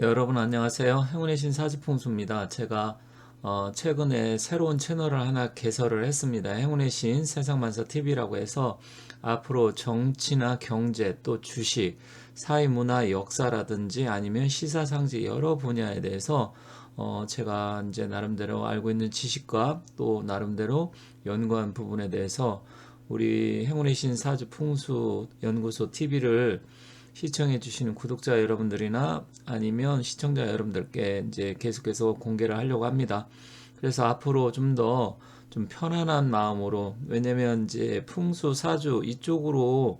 여러분 안녕하세요. 행운의 신 사주풍수입니다. 제가 최근에 새로운 채널을 하나 개설을 했습니다. 행운의 신 세상만사 TV라고 해서 앞으로 정치나 경제 또 주식, 사회문화, 역사라든지 아니면 시사상지 여러 분야에 대해서 제가 이제 나름대로 알고 있는 지식과 또 나름대로 연구한 부분에 대해서 우리 행운의 신 사주풍수 연구소 TV를 시청해 주시는 구독자 여러분들이나 아니면 시청자 여러분들께 이제 계속해서 공개를 하려고 합니다. 그래서 앞으로 좀 더 좀 편안한 마음으로, 왜냐면 이제 풍수 사주 이쪽으로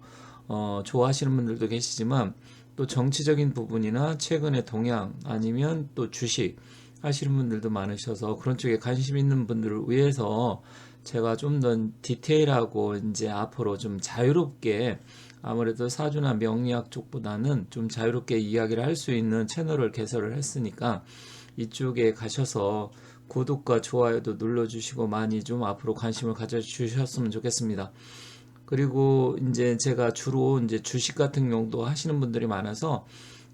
좋아하시는 분들도 계시지만 또 정치적인 부분이나 최근의 동향 아니면 또 주식 하시는 분들도 많으셔서 그런 쪽에 관심 있는 분들을 위해서 제가 좀 더 디테일하고 이제 앞으로 좀 자유롭게, 아무래도 사주나 명리학 쪽보다는 좀 자유롭게 이야기를 할 수 있는 채널을 개설을 했으니까 이쪽에 가셔서 구독과 좋아요도 눌러주시고 많이 좀 앞으로 관심을 가져주셨으면 좋겠습니다. 그리고 이제 제가 주로 이제 주식 같은 경우도 하시는 분들이 많아서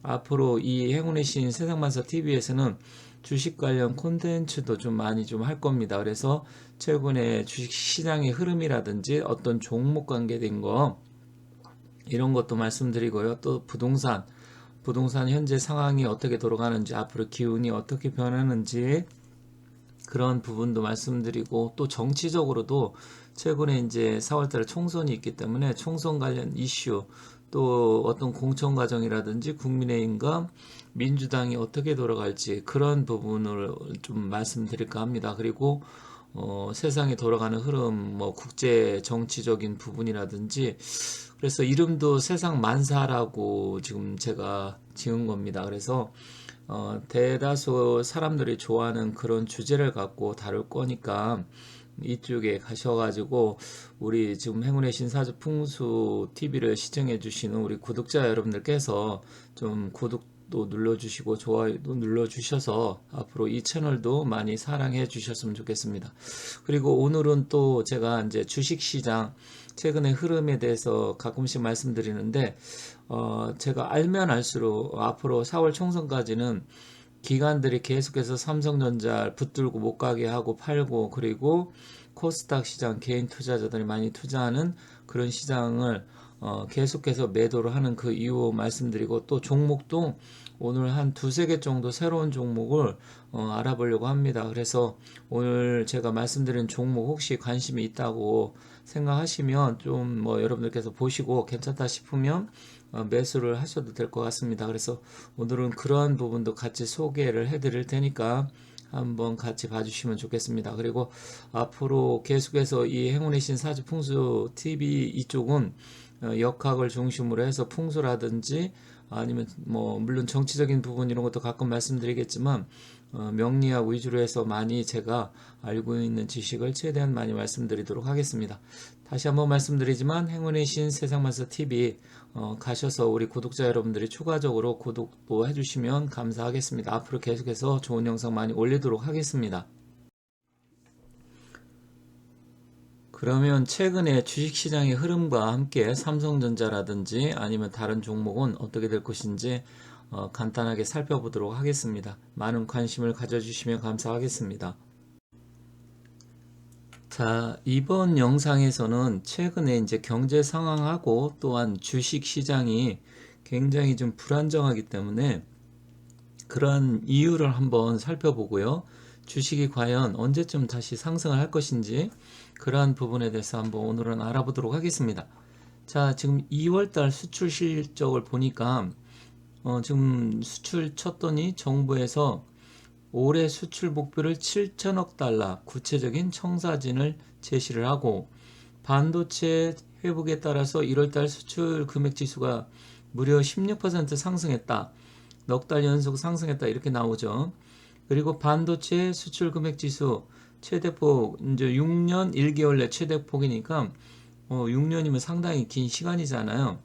앞으로 이 행운의 신 세상만사 TV에서는 주식 관련 콘텐츠도 좀 많이 좀 할 겁니다. 그래서 최근에 주식 시장의 흐름이라든지 어떤 종목 관계된 거 이런 것도 말씀드리고요. 또 부동산 현재 상황이 어떻게 돌아가는지, 앞으로 기운이 어떻게 변하는지 그런 부분도 말씀드리고, 또 정치적으로도 최근에 이제 4월달에 총선이 있기 때문에 총선 관련 이슈, 또 어떤 공천 과정이라든지 국민의힘과 민주당이 어떻게 돌아갈지 그런 부분을 좀 말씀드릴까 합니다. 그리고 세상에 돌아가는 흐름, 뭐 국제 정치적인 부분이라든지, 그래서 이름도 세상 만사라고 지금 제가 지은 겁니다. 그래서 대다수 사람들이 좋아하는 그런 주제를 갖고 다룰 거니까 이쪽에 가셔가지고 우리 지금 행운의 신사주 풍수 TV를 시청해 주시는 우리 구독자 여러분들께서 좀 구독도 눌러주시고 좋아요도 눌러주셔서 앞으로 이 채널도 많이 사랑해 주셨으면 좋겠습니다. 그리고 오늘은 또 제가 이제 주식시장 최근의 흐름에 대해서 가끔씩 말씀드리는데, 제가 알면 알수록 앞으로 4월 총선까지는 기관들이 계속해서 삼성전자 붙들고 못 가게 하고 팔고, 그리고 코스닥 시장 개인 투자자들이 많이 투자하는 그런 시장을 계속해서 매도를 하는 그 이유 말씀드리고, 또 종목도 오늘 한 두세 개 정도 새로운 종목을 알아보려고 합니다. 그래서 오늘 제가 말씀드린 종목 혹시 관심이 있다고 생각하시면 좀 뭐 여러분들께서 보시고 괜찮다 싶으면 매수를 하셔도 될 것 같습니다. 그래서 오늘은 그러한 부분도 같이 소개를 해드릴 테니까 한번 같이 봐주시면 좋겠습니다. 그리고 앞으로 계속해서 이 행운의 신 사주 풍수 TV 이쪽은 역학을 중심으로 해서 풍수라든지 아니면 뭐 물론 정치적인 부분 이런 것도 가끔 말씀드리겠지만 명리학 위주로 해서 많이 제가 알고 있는 지식을 최대한 많이 말씀드리도록 하겠습니다. 다시 한번 말씀드리지만 행운의 신 세상만사 TV 가셔서 우리 구독자 여러분들이 추가적으로 구독도 해주시면 감사하겠습니다. 앞으로 계속해서 좋은 영상 많이 올리도록 하겠습니다. 그러면 최근에 주식시장의 흐름과 함께 삼성전자라든지 아니면 다른 종목은 어떻게 될 것인지 간단하게 살펴보도록 하겠습니다. 많은 관심을 가져주시면 감사하겠습니다. 자, 이번 영상에서는 최근에 이제 경제 상황하고 또한 주식 시장이 굉장히 좀 불안정하기 때문에 그러한 이유를 한번 살펴보고요. 주식이 과연 언제쯤 다시 상승을 할 것인지 그러한 부분에 대해서 한번 오늘은 알아보도록 하겠습니다. 자, 지금 2월달 수출 실적을 보니까 지금 수출 쳤더니 정부에서 올해 수출 목표를 7천억 달러 구체적인 청사진을 제시를 하고, 반도체 회복에 따라서 1월달 수출 금액 지수가 무려 16% 상승했다. 넉 달 연속 상승했다. 이렇게 나오죠. 그리고 반도체 수출 금액 지수 최대폭 이제 6년 1개월 내 최대폭이니까 6년이면 상당히 긴 시간이잖아요.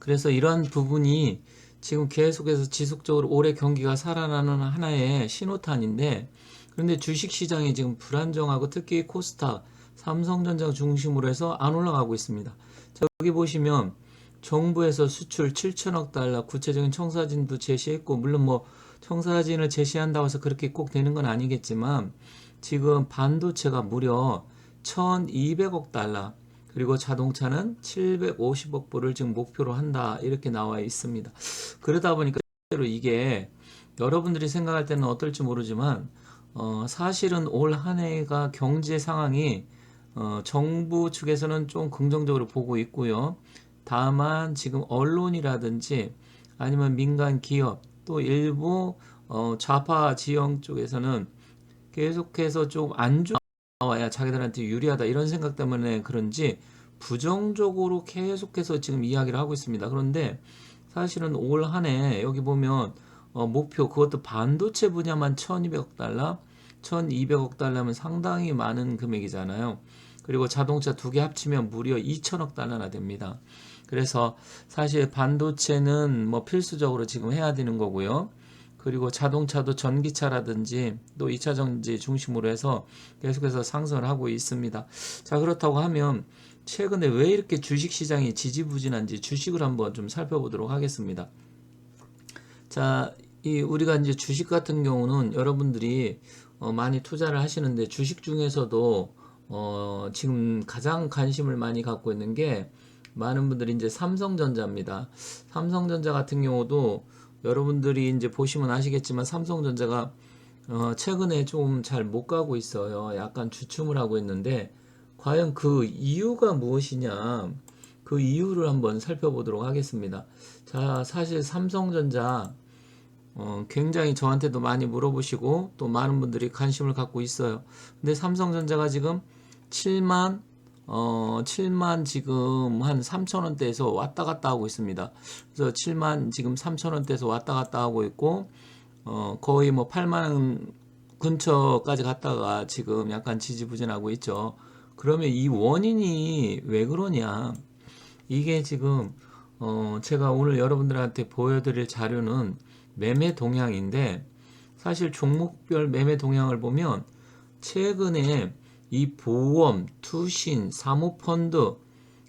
그래서 이러한 부분이 지금 계속해서 지속적으로 올해 경기가 살아나는 하나의 신호탄인데, 그런데 주식시장이 지금 불안정하고 특히 코스닥, 삼성전자 중심으로 해서 안 올라가고 있습니다. 자, 여기 보시면 정부에서 수출 7천억 달러 구체적인 청사진도 제시했고, 물론 뭐 청사진을 제시한다고 해서 그렇게 꼭 되는 건 아니겠지만, 지금 반도체가 무려 1200억 달러, 그리고 자동차는 750억 불을 지금 목표로 한다, 이렇게 나와 있습니다. 그러다 보니까 실제로 이게 여러분들이 생각할 때는 어떨지 모르지만, 사실은 올 한 해가 경제 상황이 정부 측에서는 좀 긍정적으로 보고 있고요. 다만 지금 언론이라든지 아니면 민간 기업 또 일부 좌파 지형 쪽에서는 계속해서 좀 안 좋아야 자기들한테 유리하다 이런 생각 때문에 그런지 부정적으로 계속해서 지금 이야기를 하고 있습니다. 그런데 사실은 올 한 해 여기 보면 목표 그것도 반도체 분야만 1200억 달러, 1200억 달러면 상당히 많은 금액이잖아요. 그리고 자동차 두 개 합치면 무려 2000억 달러나 됩니다. 그래서 사실 반도체는 뭐 필수적으로 지금 해야 되는 거고요. 그리고 자동차도 전기차라든지 또 2차 전지 중심으로 해서 계속해서 상승을 하고 있습니다. 자, 그렇다고 하면 최근에 왜 이렇게 주식 시장이 지지부진한지 주식을 한번 좀 살펴보도록 하겠습니다. 자, 우리가 이제 주식 같은 경우는 여러분들이 많이 투자를 하시는데 주식 중에서도 지금 가장 관심을 많이 갖고 있는 게 많은 분들이 이제 삼성전자입니다. 삼성전자 같은 경우도 여러분들이 이제 보시면 아시겠지만 삼성전자가 최근에 좀 잘 못 가고 있어요. 약간 주춤을 하고 있는데 과연 그 이유가 무엇이냐? 그 이유를 한번 살펴보도록 하겠습니다. 자, 사실 삼성전자 굉장히 저한테도 많이 물어보시고 또 많은 분들이 관심을 갖고 있어요. 근데 삼성전자가 지금 7만 지금 한 3천원대에서 왔다 갔다 하고 있습니다. 그래서 7만 지금 3천원대에서 왔다 갔다 하고 있고, 거의 뭐 8만 근처까지 갔다가 지금 약간 지지부진하고 있죠. 그러면 이 원인이 왜 그러냐? 이게 지금 제가 오늘 여러분들한테 보여드릴 자료는 매매 동향인데 사실 종목별 매매 동향을 보면 최근에 이 보험, 투신, 사모펀드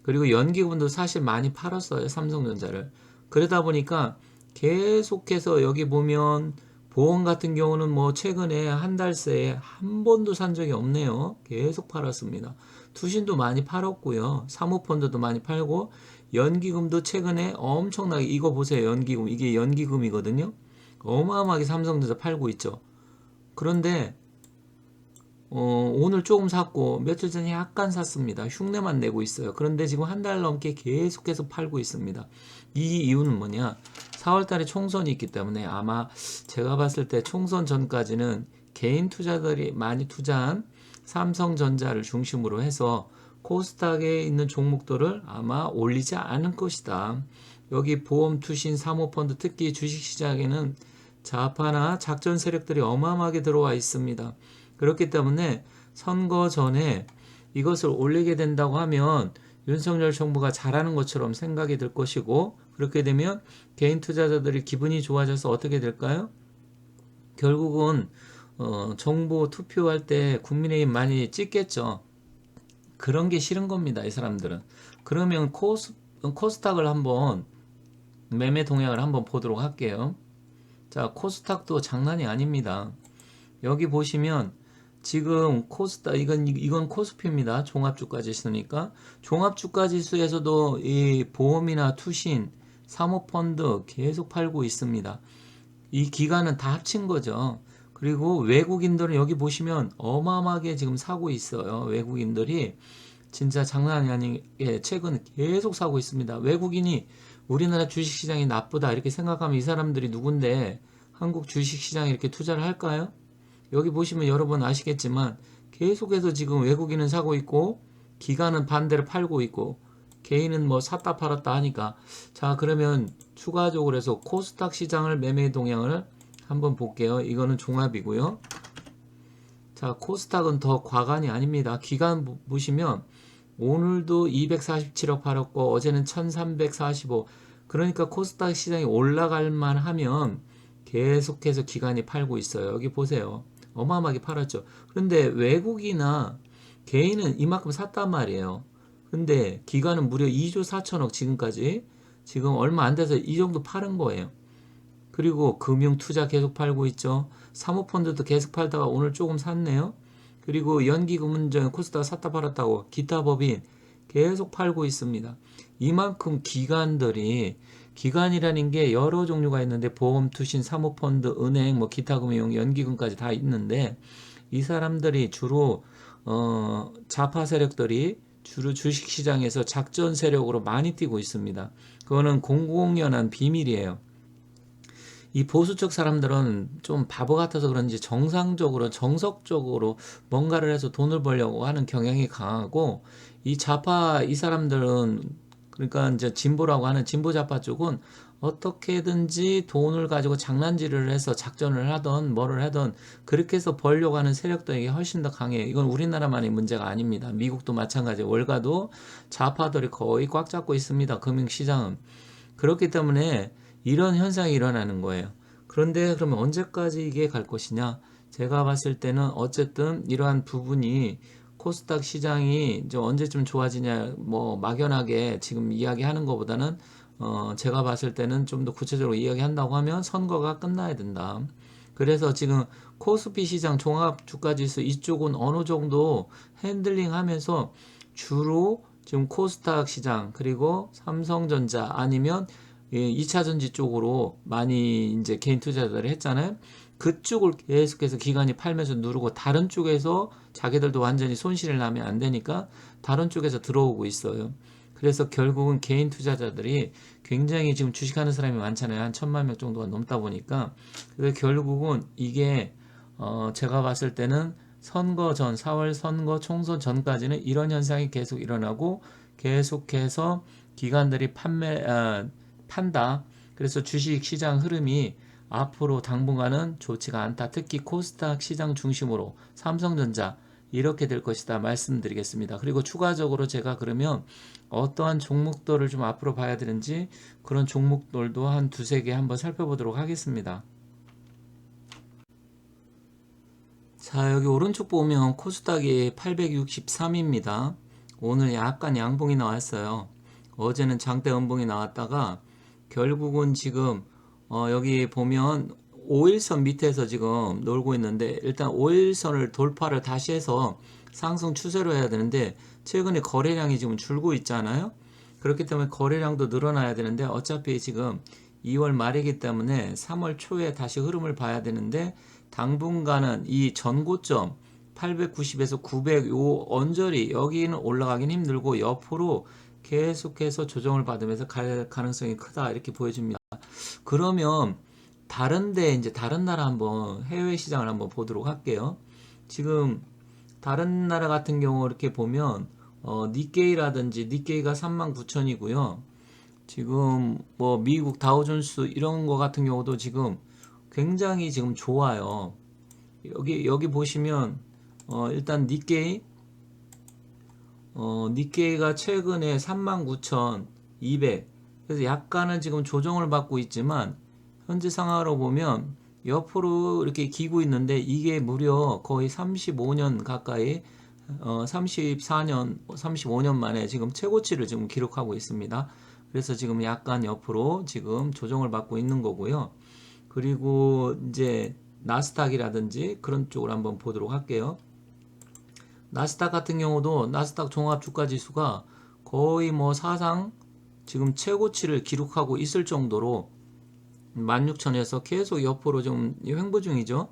그리고 연기금도 사실 많이 팔았어요. 삼성전자를. 그러다 보니까 계속해서 여기 보면 보험 같은 경우는 뭐 최근에 한 달 새에 한 번도 산 적이 없네요. 계속 팔았습니다. 투신도 많이 팔았고요. 사모펀드도 많이 팔고 연기금도 최근에 엄청나게 이거 보세요. 연기금 이게 연기금이거든요. 어마어마하게 삼성전자 팔고 있죠. 그런데 오늘 조금 샀고 며칠 전에 약간 샀습니다. 흉내만 내고 있어요. 그런데 지금 한 달 넘게 계속해서 팔고 있습니다. 이 이유는 뭐냐? 4월 달에 총선이 있기 때문에 아마 제가 봤을 때 총선 전까지는 개인 투자들이 많이 투자한 삼성전자를 중심으로 해서 코스닥에 있는 종목들을 아마 올리지 않을 것이다. 여기 보험, 투신, 사모펀드 특히 주식시장에는 좌파나 작전 세력들이 어마어마하게 들어와 있습니다. 그렇기 때문에 선거 전에 이것을 올리게 된다고 하면 윤석열 정부가 잘하는 것처럼 생각이 들 것이고 그렇게 되면 개인 투자자들이 기분이 좋아져서 어떻게 될까요? 결국은 정부 투표할 때 국민의힘 많이 찍겠죠. 그런 게 싫은 겁니다. 이 사람들은. 그러면 코스닥을 한번 매매 동향을 한번 보도록 할게요. 자, 코스닥도 장난이 아닙니다. 여기 보시면 지금 코스닥 이건 코스피입니다. 종합주가 지수니까 종합주가 지수에서도 이 보험이나 투신, 사모펀드 계속 팔고 있습니다. 이 기간은 다 합친 거죠. 그리고 외국인들은 여기 보시면 어마어마하게 지금 사고 있어요. 외국인들이 진짜 장난이 아니게 최근 계속 사고 있습니다. 외국인이 우리나라 주식시장이 나쁘다 이렇게 생각하면 이 사람들이 누군데 한국 주식시장에 이렇게 투자를 할까요? 여기 보시면 여러분 아시겠지만 계속해서 지금 외국인은 사고 있고 기관은 반대로 팔고 있고 개인은 뭐 샀다 팔았다 하니까 자 그러면 추가적으로 해서 코스닥 시장을 매매 동향을 한번 볼게요. 이거는 종합이고요. 자 코스닥은 더 과간이 아닙니다. 기간 보시면 오늘도 247억 팔았고 어제는 1345 그러니까 코스닥 시장이 올라갈 만하면 계속해서 기관이 팔고 있어요. 여기 보세요. 어마어마하게 팔았죠. 그런데 외국이나 개인은 이만큼 샀단 말이에요. 근데 기관은 무려 2조 4천억 지금까지 지금 얼마 안 돼서 이 정도 팔은 거예요. 그리고 금융투자 계속 팔고 있죠. 사모펀드도 계속 팔다가 오늘 조금 샀네요. 그리고 연기금융권 코스닥 샀다 팔았다고 기타 법인 계속 팔고 있습니다. 이만큼 기관이라는 게 여러 종류가 있는데 보험, 투신, 사모펀드, 은행, 뭐 기타 금융, 연기금까지 다 있는데 이 사람들이 주로 좌파 세력들이 주로 주식시장에서 작전 세력으로 많이 뛰고 있습니다. 그거는 공공연한 비밀이에요. 이 보수적 사람들은 좀 바보 같아서 그런지 정석적으로 뭔가를 해서 돈을 벌려고 하는 경향이 강하고, 이 좌파 이 사람들은, 그러니까 이제 진보라고 하는 진보 좌파 쪽은 어떻게든지 돈을 가지고 장난질을 해서 작전을 하던 뭐를 하던 그렇게 해서 벌려고 하는 세력들이 훨씬 더 강해요. 이건 우리나라만의 문제가 아닙니다. 미국도 마찬가지예요. 월가도 좌파들이 거의 꽉 잡고 있습니다. 금융시장은. 그렇기 때문에 이런 현상이 일어나는 거예요. 그런데 그러면 언제까지 이게 갈 것이냐? 제가 봤을 때는 어쨌든 이러한 부분이 코스닥 시장이 이제 언제쯤 좋아지냐, 뭐 막연하게 지금 이야기하는 것보다는 제가 봤을 때는 좀 더 구체적으로 이야기한다고 하면 선거가 끝나야 된다. 그래서 지금 코스피 시장 종합주가지수 이쪽은 어느 정도 핸들링 하면서 주로 지금 코스닥 시장 그리고 삼성전자 아니면 2차전지 쪽으로 많이 이제 개인 투자자들이 했잖아요. 그쪽을 계속해서 기관이 팔면서 누르고 다른 쪽에서 자기들도 완전히 손실을 나면 안 되니까 다른 쪽에서 들어오고 있어요. 그래서 결국은 개인 투자자들이 굉장히 지금 주식하는 사람이 많잖아요. 한 1,000만 명 정도가 넘다 보니까. 그래서 결국은 이게 제가 봤을 때는 선거 전 4월 선거 총선 전까지는 이런 현상이 계속 일어나고 계속해서 기관들이 판다. 그래서 주식 시장 흐름이 앞으로 당분간은 좋지가 않다. 특히 코스닥 시장 중심으로 삼성전자 이렇게 될 것이다 말씀드리겠습니다. 그리고 추가적으로 제가 그러면 어떠한 종목들을 좀 앞으로 봐야 되는지 그런 종목들도 한 두세 개 한번 살펴보도록 하겠습니다. 자, 여기 오른쪽 보면 코스닥이 863입니다. 오늘 약간 양봉이 나왔어요. 어제는 장대 음봉이 나왔다가 결국은 지금 여기 보면 5일선 밑에서 지금 놀고 있는데, 일단 5일선을 돌파를 다시 해서 상승 추세로 해야 되는데 최근에 거래량이 지금 줄고 있잖아요. 그렇기 때문에 거래량도 늘어나야 되는데 어차피 지금 2월 말이기 때문에 3월 초에 다시 흐름을 봐야 되는데, 당분간은 이 전고점 890에서 900 요 언저리 여기는 올라가긴 힘들고 옆으로 계속해서 조정을 받으면서 갈 가능성이 크다 이렇게 보여집니다. 그러면 이제 다른 나라 한번 해외 시장을 한번 보도록 할게요. 지금 다른 나라 같은 경우 이렇게 보면 니케이라든지 니케이가 39,000이고요. 지금 뭐 미국 다우존스 이런 거 같은 경우도 지금 굉장히 지금 좋아요. 여기 보시면 일단 니케이가 최근에 39,200, 그래서 약간은 지금 조정을 받고 있지만 현재 상황으로 보면 옆으로 이렇게 기고 있는데 이게 무려 거의 35년 가까이 34년 35년 만에 지금 최고치를 지금 기록하고 있습니다. 그래서 지금 약간 옆으로 지금 조정을 받고 있는 거고요. 그리고 이제 나스닥이라든지 그런 쪽으로 한번 보도록 할게요. 나스닥 같은 경우도 나스닥 종합주가지수가 거의 뭐 사상 지금 최고치를 기록하고 있을 정도로 16,000에서 계속 옆으로 좀 횡보 중이죠.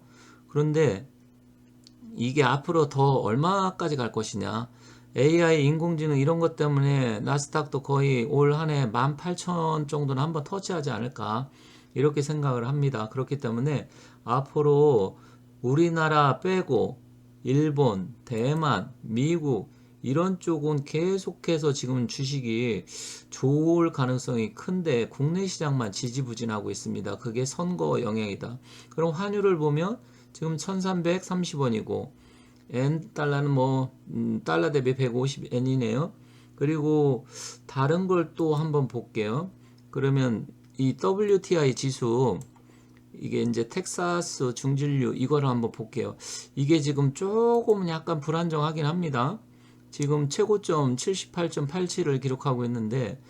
그런데 이게 앞으로 더 얼마까지 갈 것이냐. AI, 인공지능 이런 것 때문에 나스닥도 거의 올 한 해 18,000 정도는 한번 터치하지 않을까 이렇게 생각을 합니다. 그렇기 때문에 앞으로 우리나라 빼고 일본, 대만, 미국 이런 쪽은 계속해서 지금 주식이 좋을 가능성이 큰데 국내 시장만 지지부진하고 있습니다. 그게 선거 영향이다. 그럼 환율을 보면 지금 1330원이고 엔 달러는 뭐 달러 대비 150엔이네요. 그리고 다른 걸 또 한번 볼게요. 그러면 이 WTI 지수 이게 이제 텍사스 중진류 이거를 한번 볼게요. 이게 지금 조금 약간 불안정하긴 합니다. 지금 최고점 78.87을 기록하고 있는데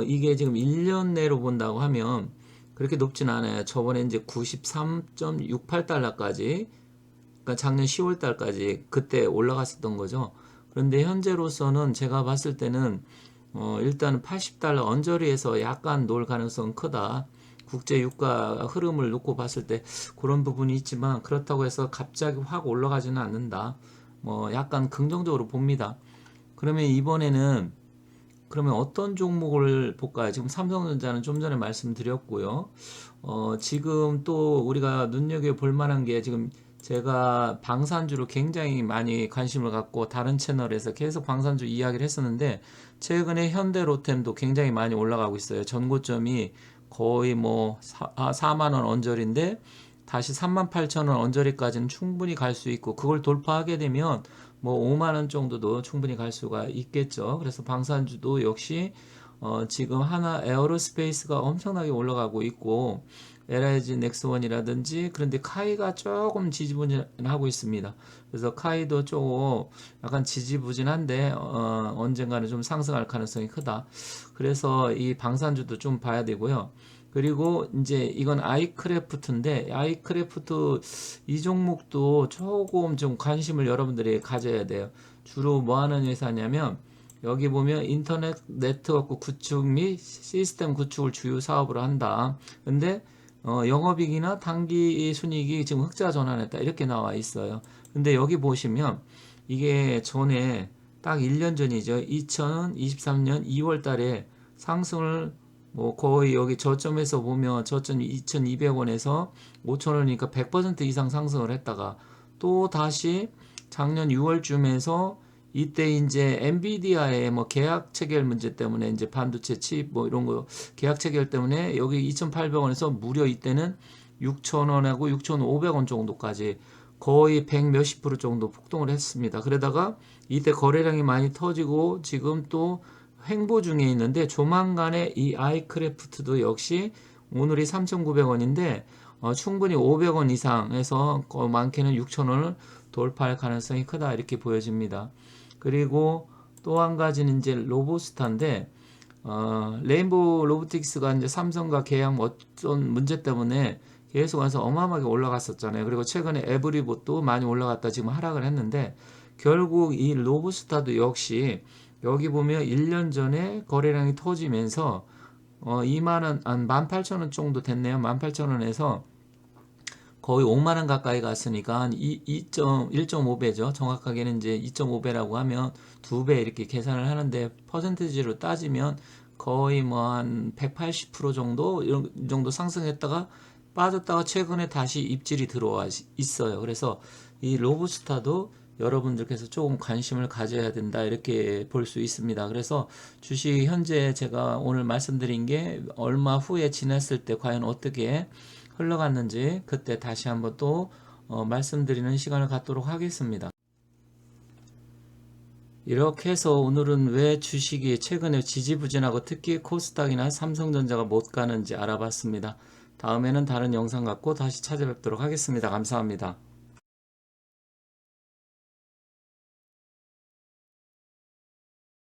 이게 지금 1년 내로 본다고 하면 그렇게 높진 않아요. 저번에 이제 93.68달러까지, 그러니까 작년 10월 달까지 그때 올라갔었던 거죠. 그런데 현재로서는 제가 봤을 때는 일단 80달러 언저리에서 약간 놀 가능성은 크다. 국제 유가 흐름을 놓고 봤을 때 그런 부분이 있지만, 그렇다고 해서 갑자기 확 올라가지는 않는다. 뭐 약간 긍정적으로 봅니다. 그러면 이번에는 그러면 어떤 종목을 볼까요? 지금 삼성전자는 좀 전에 말씀드렸고요. 지금 또 우리가 눈여겨볼 만한 게, 지금 제가 방산주로 굉장히 많이 관심을 갖고 다른 채널에서 계속 방산주 이야기를 했었는데, 최근에 현대로템도 굉장히 많이 올라가고 있어요. 전고점이 거의 뭐 4만 원 언저리인데 다시 38,000원 언저리까지는 충분히 갈 수 있고, 그걸 돌파하게 되면 뭐 5만 원 정도도 충분히 갈 수가 있겠죠. 그래서 방산주도 역시 지금 하나 에어로스페이스가 엄청나게 올라가고 있고, LIG 넥스원이라든지, 그런데 카이가 조금 지지부진하고 있습니다. 그래서 카이도 조금 약간 지지부진한데 언젠가는 좀 상승할 가능성이 크다. 그래서 이 방산주도 좀 봐야 되고요. 그리고 이제 이건 아이크래프트인데, 아이크래프트 이 종목도 조금 좀 관심을 여러분들이 가져야 돼요. 주로 뭐 하는 회사냐면, 여기 보면 인터넷 네트워크 구축 및 시스템 구축을 주요 사업으로 한다. 근데 영업이익이나 당기 순이익이 지금 흑자 전환했다, 이렇게 나와 있어요. 근데 여기 보시면 이게 전에 딱 1년 전이죠. 2023년 2월 달에 상승을 뭐 거의 여기 저점에서 보면 저점 2,200원에서 5,000원이니까 100% 이상 상승을 했다가 또 다시 작년 6월쯤에서, 이때 이제 엔비디아의 뭐 계약 체결 문제 때문에, 이제 반도체 칩 뭐 이런 거 계약 체결 때문에 여기 2,800원에서 무려 이때는 6,000원하고 6,500원 정도까지 거의 100 몇십 프로 정도 폭등을 했습니다. 그러다가 이때 거래량이 많이 터지고 지금 또 횡보 중에 있는데, 조만간에 이 아이크래프트도 역시 오늘이 3,900원인데 충분히 500원 이상에서 많게는 6,000원을 돌파할 가능성이 크다, 이렇게 보여집니다. 그리고 또 한 가지는 이제 로보스타인데, 레인보우 로보틱스가 이제 삼성과 계약 어떤 문제 때문에 계속 해서 어마어마하게 올라갔었잖아요. 그리고 최근에 에브리봇도 많이 올라갔다 지금 하락을 했는데, 결국 이 로보스타도 역시 여기 보면 1년 전에 거래량이 터지면서 2만원, 한 18,000원 정도 됐네요. 18,000원에서 거의 5만 원 가까이 갔으니까 한 1.5배죠. 정확하게는 이제 2.5배라고 하면 2배 이렇게 계산을 하는데, 퍼센티지로 따지면 거의 뭐 한 180% 정도 이 정도 상승했다가 빠졌다가 최근에 다시 입질이 들어와 있어요. 그래서 이 로브스타도 여러분들께서 조금 관심을 가져야 된다, 이렇게 볼 수 있습니다. 그래서 주식 현재 제가 오늘 말씀드린 게 얼마 후에 지났을 때 과연 어떻게 흘러갔는지 그때 다시 한번 또 말씀드리는 시간을 갖도록 하겠습니다. 이렇게 해서 오늘은 왜 주식이 최근에 지지부진하고 특히 코스닥이나 삼성전자가 못 가는지 알아봤습니다. 다음에는 다른 영상 갖고 다시 찾아뵙도록 하겠습니다. 감사합니다.